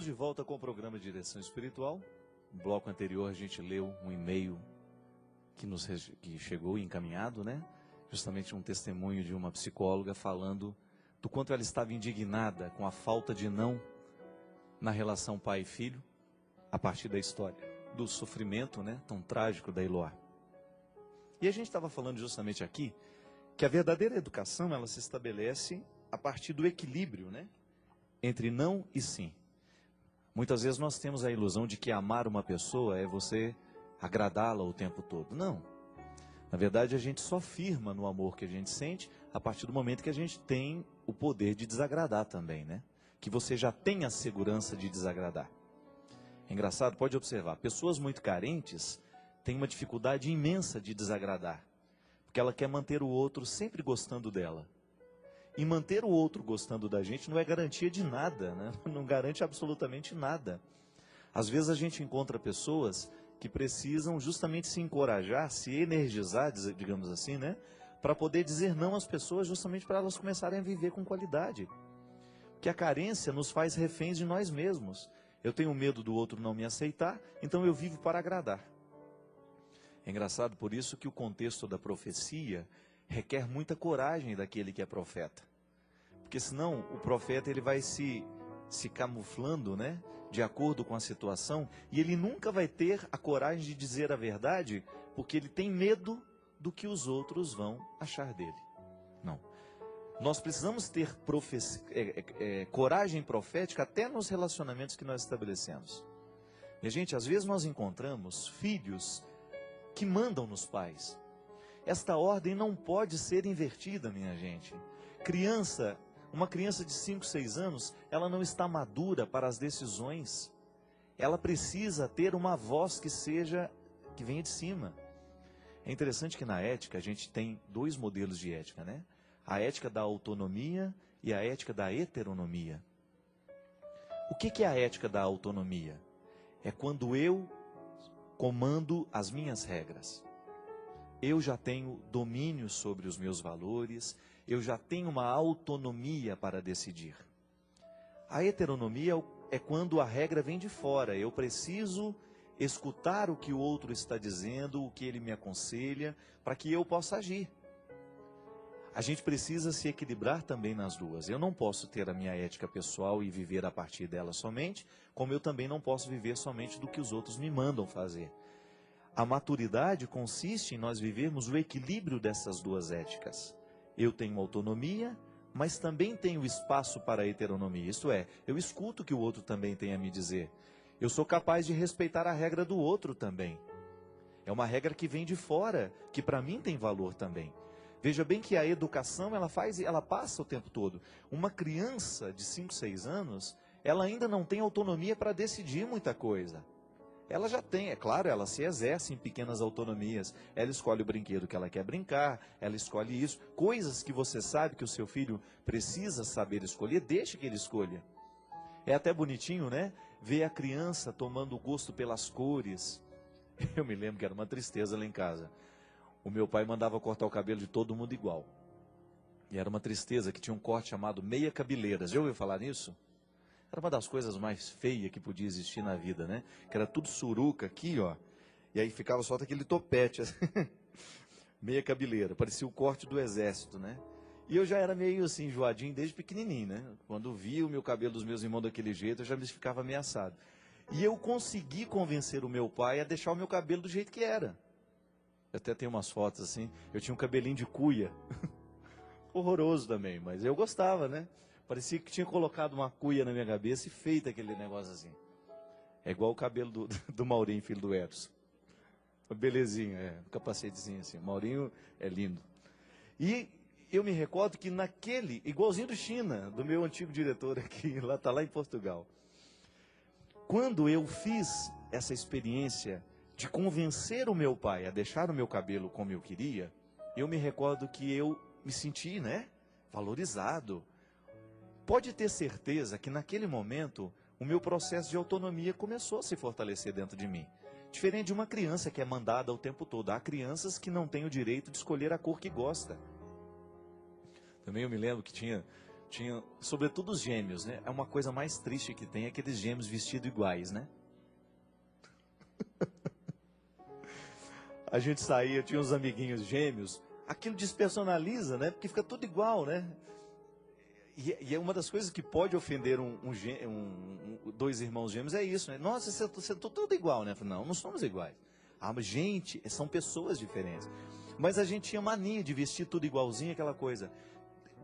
Estamos de volta com o programa Direção Espiritual. No bloco anterior a gente leu um e-mail que chegou encaminhado, né? Justamente um testemunho de uma psicóloga falando do quanto ela estava indignada com a falta de não na relação pai e filho, a partir da história do sofrimento, né, tão trágico da Eloá. E a gente estava falando justamente aqui que a verdadeira educação ela se estabelece a partir do equilíbrio, né, entre não e sim. Muitas vezes nós temos a ilusão de que amar uma pessoa é você agradá-la o tempo todo. Não. Na verdade, a gente só firma no amor que a gente sente a partir do momento que a gente tem o poder de desagradar também, né? Que você já tem a segurança de desagradar. É engraçado, pode observar, pessoas muito carentes têm uma dificuldade imensa de desagradar, porque ela quer manter o outro sempre gostando dela. E manter o outro gostando da gente não é garantia de nada, né? Não garante absolutamente nada. Às vezes a gente encontra pessoas que precisam justamente se encorajar, se energizar, digamos assim, né? Para poder dizer não às pessoas, justamente para elas começarem a viver com qualidade. Porque a carência nos faz reféns de nós mesmos. Eu tenho medo do outro não me aceitar, então eu vivo para agradar. É engraçado por isso que o contexto da profecia requer muita coragem daquele que é profeta. Porque senão o profeta ele vai se camuflando, né, de acordo com a situação, e ele nunca vai ter a coragem de dizer a verdade, porque ele tem medo do que os outros vão achar dele. Não. Nós precisamos ter coragem profética até nos relacionamentos que nós estabelecemos. E, gente, às vezes nós encontramos filhos que mandam nos pais. Esta ordem não pode ser invertida, minha gente. Uma criança de 5, 6 anos, ela não está madura para as decisões. Ela precisa ter uma voz que venha de cima. É interessante que na ética a gente tem 2 modelos de ética, né? A ética da autonomia e a ética da heteronomia. O que é a ética da autonomia? É quando eu comando as minhas regras. Eu já tenho domínio sobre os meus valores, eu já tenho uma autonomia para decidir. A heteronomia é quando a regra vem de fora, eu preciso escutar o que o outro está dizendo, o que ele me aconselha, para que eu possa agir. A gente precisa se equilibrar também nas duas. Eu não posso ter a minha ética pessoal e viver a partir dela somente, como eu também não posso viver somente do que os outros me mandam fazer. A maturidade consiste em nós vivermos o equilíbrio dessas duas éticas. Eu tenho autonomia, mas também tenho espaço para a heteronomia. Isto é, eu escuto o que o outro também tem a me dizer. Eu sou capaz de respeitar a regra do outro também. É uma regra que vem de fora, que para mim tem valor também. Veja bem que a educação ela passa o tempo todo. Uma criança de 5, 6 anos, ela ainda não tem autonomia para decidir muita coisa. Ela já tem, é claro, ela se exerce em pequenas autonomias. Ela escolhe o brinquedo que ela quer brincar, ela escolhe isso. Coisas que você sabe que o seu filho precisa saber escolher, deixe que ele escolha. É até bonitinho, né? Ver a criança tomando gosto pelas cores. Eu me lembro que era uma tristeza lá em casa. O meu pai mandava cortar o cabelo de todo mundo igual. E era uma tristeza que tinha um corte chamado meia cabeleira. Já ouviu falar nisso? Era uma das coisas mais feias que podia existir na vida, né? Que era tudo suruca aqui, ó. E aí ficava só aquele topete, assim. Meia cabeleira. Parecia o corte do exército, né? E eu já era meio assim, enjoadinho desde pequenininho, né? Quando via o meu cabelo dos meus irmãos daquele jeito, eu já me ficava ameaçado. E eu consegui convencer o meu pai a deixar o meu cabelo do jeito que era. Eu até tenho umas fotos assim. Eu tinha um cabelinho de cuia. Horroroso também, mas eu gostava, né? Parecia que tinha colocado uma cuia na minha cabeça e feito aquele negócio assim. É igual o cabelo do Maurinho, filho do Edson. Belezinha, um capacetezinho assim. Maurinho é lindo. E eu me recordo que naquele, igualzinho do China, do meu antigo diretor aqui, tá lá em Portugal. Quando eu fiz essa experiência de convencer o meu pai a deixar o meu cabelo como eu queria, eu me recordo que eu me senti, né, valorizado. Pode ter certeza que naquele momento o meu processo de autonomia começou a se fortalecer dentro de mim. Diferente de uma criança que é mandada o tempo todo. Há crianças que não têm o direito de escolher a cor que gosta. Também eu me lembro que tinha tinha, sobretudo os gêmeos, né? É uma coisa mais triste que tem, aqueles gêmeos vestidos iguais, né? A gente saía, tinha uns amiguinhos gêmeos, aquilo despersonaliza, né? Porque fica tudo igual, né? E é uma das coisas que pode ofender dois irmãos gêmeos, é isso, né? Nossa, você tá tudo igual, né? Não, não somos iguais. Ah, mas gente, são pessoas diferentes. Mas a gente tinha mania de vestir tudo igualzinho, aquela coisa.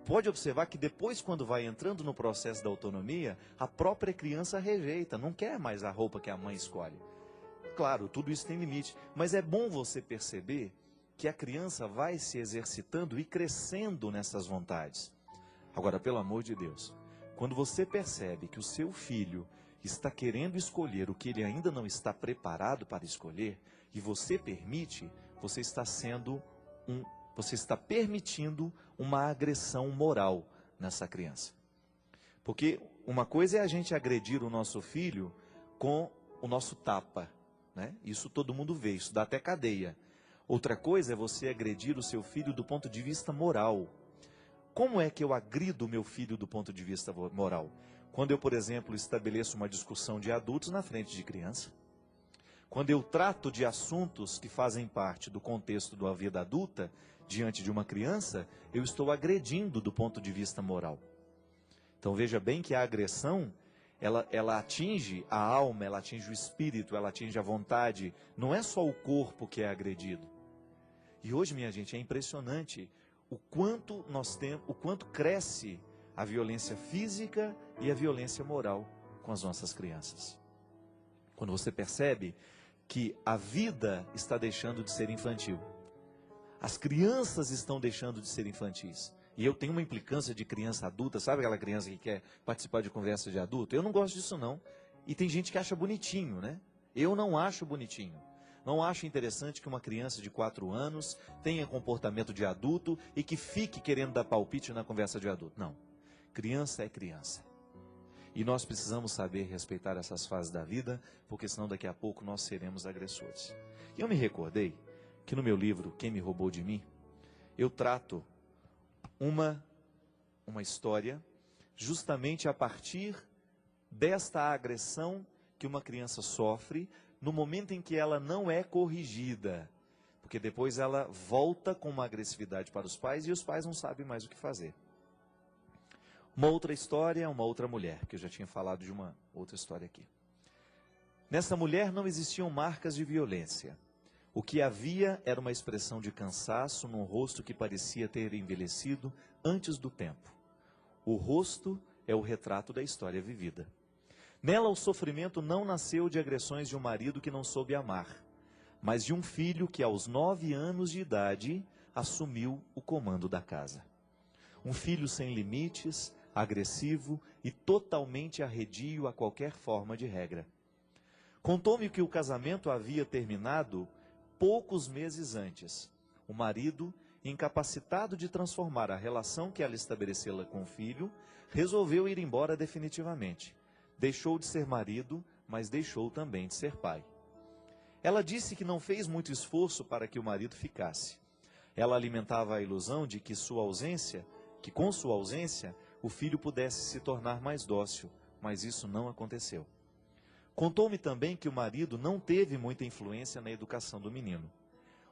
Pode observar que depois, quando vai entrando no processo da autonomia, a própria criança rejeita, não quer mais a roupa que a mãe escolhe. Claro, tudo isso tem limite, mas é bom você perceber que a criança vai se exercitando e crescendo nessas vontades. Agora, pelo amor de Deus, quando você percebe que o seu filho está querendo escolher o que ele ainda não está preparado para escolher, e você permite, você está permitindo uma agressão moral nessa criança. Porque uma coisa é a gente agredir o nosso filho com o nosso tapa, né? Isso todo mundo vê, isso dá até cadeia. Outra coisa é você agredir o seu filho do ponto de vista moral. Como é que eu agrido o meu filho do ponto de vista moral? Quando eu, por exemplo, estabeleço uma discussão de adultos na frente de criança. Quando eu trato de assuntos que fazem parte do contexto da vida adulta, diante de uma criança, eu estou agredindo do ponto de vista moral. Então veja bem que a agressão, ela atinge a alma, ela atinge o espírito, ela atinge a vontade. Não é só o corpo que é agredido. E hoje, minha gente, é impressionante o quanto cresce a violência física e a violência moral com as nossas crianças. Quando você percebe que a vida está deixando de ser infantil, as crianças estão deixando de ser infantis. E eu tenho uma implicância de criança adulta, sabe aquela criança que quer participar de conversa de adulto? Eu não gosto disso não. E tem gente que acha bonitinho, né? Eu não acho bonitinho. Não acho interessante que uma criança de 4 anos tenha comportamento de adulto e que fique querendo dar palpite na conversa de adulto. Não. Criança é criança. E nós precisamos saber respeitar essas fases da vida, porque senão daqui a pouco nós seremos agressores. E eu me recordei que no meu livro, Quem Me Roubou de Mim, eu trato uma história justamente a partir desta agressão que uma criança sofre no momento em que ela não é corrigida. Porque depois ela volta com uma agressividade para os pais e os pais não sabem mais o que fazer. Uma outra história, uma outra mulher, que eu já tinha falado de uma outra história aqui. Nessa mulher não existiam marcas de violência. O que havia era uma expressão de cansaço num rosto que parecia ter envelhecido antes do tempo. O rosto é o retrato da história vivida. Nela o sofrimento não nasceu de agressões de um marido que não soube amar, mas de um filho que aos 9 anos de idade assumiu o comando da casa. Um filho sem limites, agressivo e totalmente arredio a qualquer forma de regra. Contou-me que o casamento havia terminado poucos meses antes. O marido, incapacitado de transformar a relação que ela estabelecera com o filho, resolveu ir embora definitivamente. Deixou de ser marido, mas deixou também de ser pai. Ela disse que não fez muito esforço para que o marido ficasse. Ela alimentava a ilusão de que com sua ausência, o filho pudesse se tornar mais dócil, mas isso não aconteceu. Contou-me também que o marido não teve muita influência na educação do menino.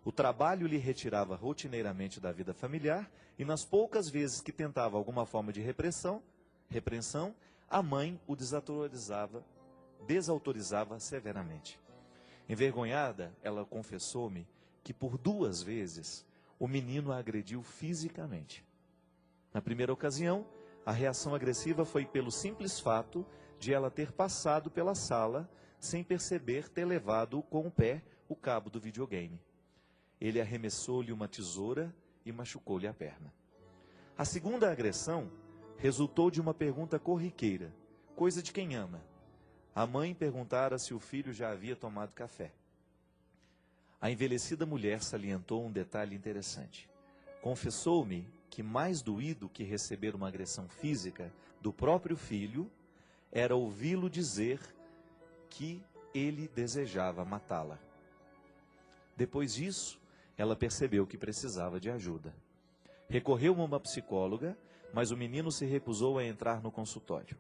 O trabalho lhe retirava rotineiramente da vida familiar e nas poucas vezes que tentava alguma forma de repreensão, a mãe o desautorizava severamente. Envergonhada, ela confessou-me que por 2 vezes o menino a agrediu fisicamente. Na primeira ocasião, a reação agressiva foi pelo simples fato de ela ter passado pela sala sem perceber ter levado com o pé o cabo do videogame. Ele arremessou-lhe uma tesoura e machucou-lhe a perna. A segunda agressão resultou de uma pergunta corriqueira, coisa de quem ama. A mãe perguntara se o filho já havia tomado café. A envelhecida mulher salientou um detalhe interessante. Confessou-me que mais doído que receber uma agressão física do próprio filho era ouvi-lo dizer que ele desejava matá-la. Depois disso, ela percebeu que precisava de ajuda. Recorreu a uma psicóloga, mas o menino se recusou a entrar no consultório.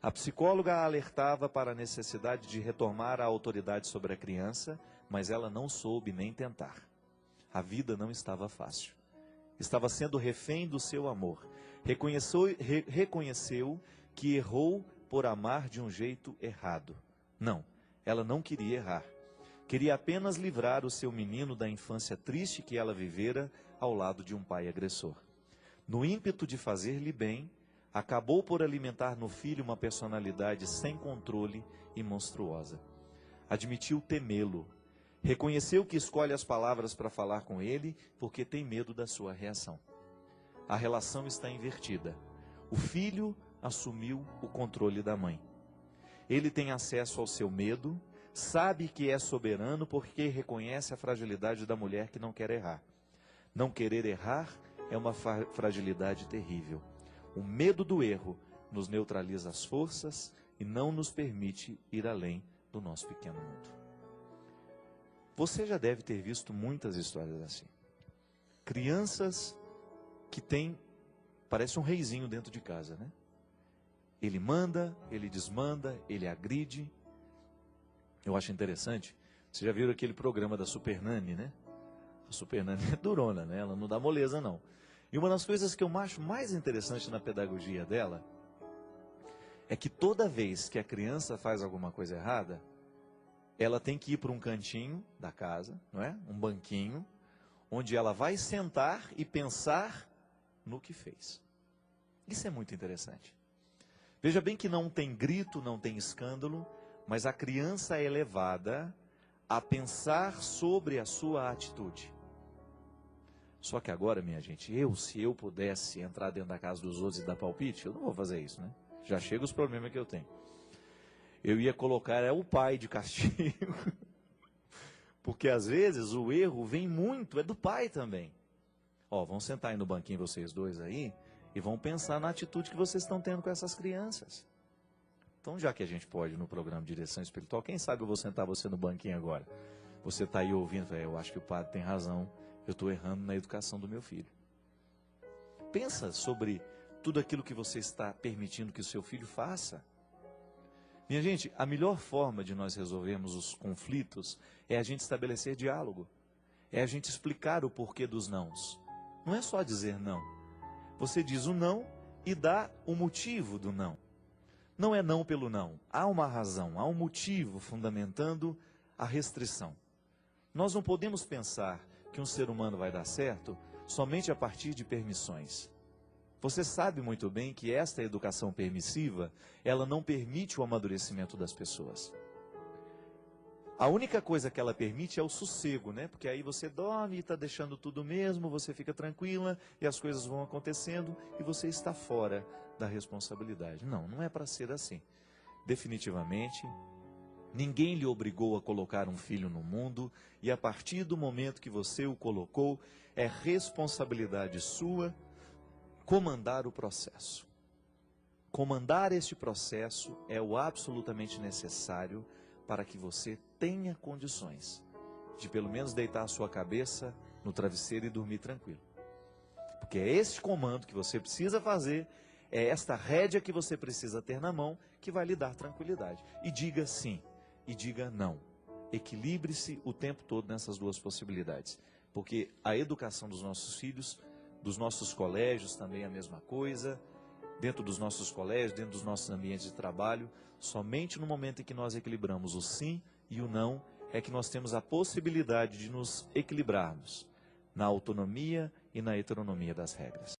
A psicóloga a alertava para a necessidade de retomar a autoridade sobre a criança, mas ela não soube nem tentar. A vida não estava fácil. Estava sendo refém do seu amor. Reconheceu que errou por amar de um jeito errado. Não, ela não queria errar. Queria apenas livrar o seu menino da infância triste que ela vivera ao lado de um pai agressor. No ímpeto de fazer-lhe bem, acabou por alimentar no filho uma personalidade sem controle e monstruosa. Admitiu temê-lo. Reconheceu que escolhe as palavras para falar com ele porque tem medo da sua reação. A relação está invertida. O filho assumiu o controle da mãe. Ele tem acesso ao seu medo, sabe que é soberano porque reconhece a fragilidade da mulher que não quer errar. Não querer errar é uma fragilidade terrível. O medo do erro nos neutraliza as forças e não nos permite ir além do nosso pequeno mundo. Você já deve ter visto muitas histórias assim. Crianças que têm, parece um reizinho dentro de casa, né? Ele manda, ele desmanda, ele agride. Eu acho interessante, vocês já viram aquele programa da Super Nani, né? A Super Nani é durona, né? Ela não dá moleza, não. E uma das coisas que eu acho mais interessante na pedagogia dela é que toda vez que a criança faz alguma coisa errada, ela tem que ir para um cantinho da casa, não é? Um banquinho, onde ela vai sentar e pensar no que fez. Isso é muito interessante. Veja bem que não tem grito, não tem escândalo, mas a criança é levada a pensar sobre a sua atitude. Só que agora, minha gente, se eu pudesse entrar dentro da casa dos outros e dar palpite, eu não vou fazer isso, né? Já chega os problemas que eu tenho. Eu ia colocar o pai de castigo, porque às vezes o erro vem muito, é do pai também. Ó, vão sentar aí no banquinho vocês dois aí, e vão pensar na atitude que vocês estão tendo com essas crianças. Então, já que a gente pode no programa de Direção Espiritual, quem sabe eu vou sentar você no banquinho agora. Você está aí ouvindo, eu acho que o padre tem razão, eu estou errando na educação do meu filho. Pensa sobre tudo aquilo que você está permitindo que o seu filho faça. Minha gente, a melhor forma de nós resolvermos os conflitos é a gente estabelecer diálogo. É a gente explicar o porquê dos nãos. Não é só dizer não. Você diz o não e dá o motivo do não. Não é não pelo não. Há uma razão, há um motivo fundamentando a restrição. Nós não podemos pensar que um ser humano vai dar certo somente a partir de permissões. Você sabe muito bem que esta educação permissiva, ela não permite o amadurecimento das pessoas. A única coisa que ela permite é o sossego, né? Porque aí você dorme e está deixando tudo mesmo, você fica tranquila e as coisas vão acontecendo e você está fora da responsabilidade. Não, não é para ser assim. Definitivamente, ninguém lhe obrigou a colocar um filho no mundo e a partir do momento que você o colocou, é responsabilidade sua comandar o processo. Comandar este processo é o absolutamente necessário para que você tenha condições de pelo menos deitar a sua cabeça no travesseiro e dormir tranquilo. Porque é este comando que você precisa fazer, é esta rédea que você precisa ter na mão que vai lhe dar tranquilidade. E diga sim, e diga não. Equilibre-se o tempo todo nessas duas possibilidades. Porque a educação dos nossos filhos, dos nossos colégios também é a mesma coisa, dentro dos nossos colégios, dentro dos nossos ambientes de trabalho, somente no momento em que nós equilibramos o sim e o não, é que nós temos a possibilidade de nos equilibrarmos na autonomia e na heteronomia das regras.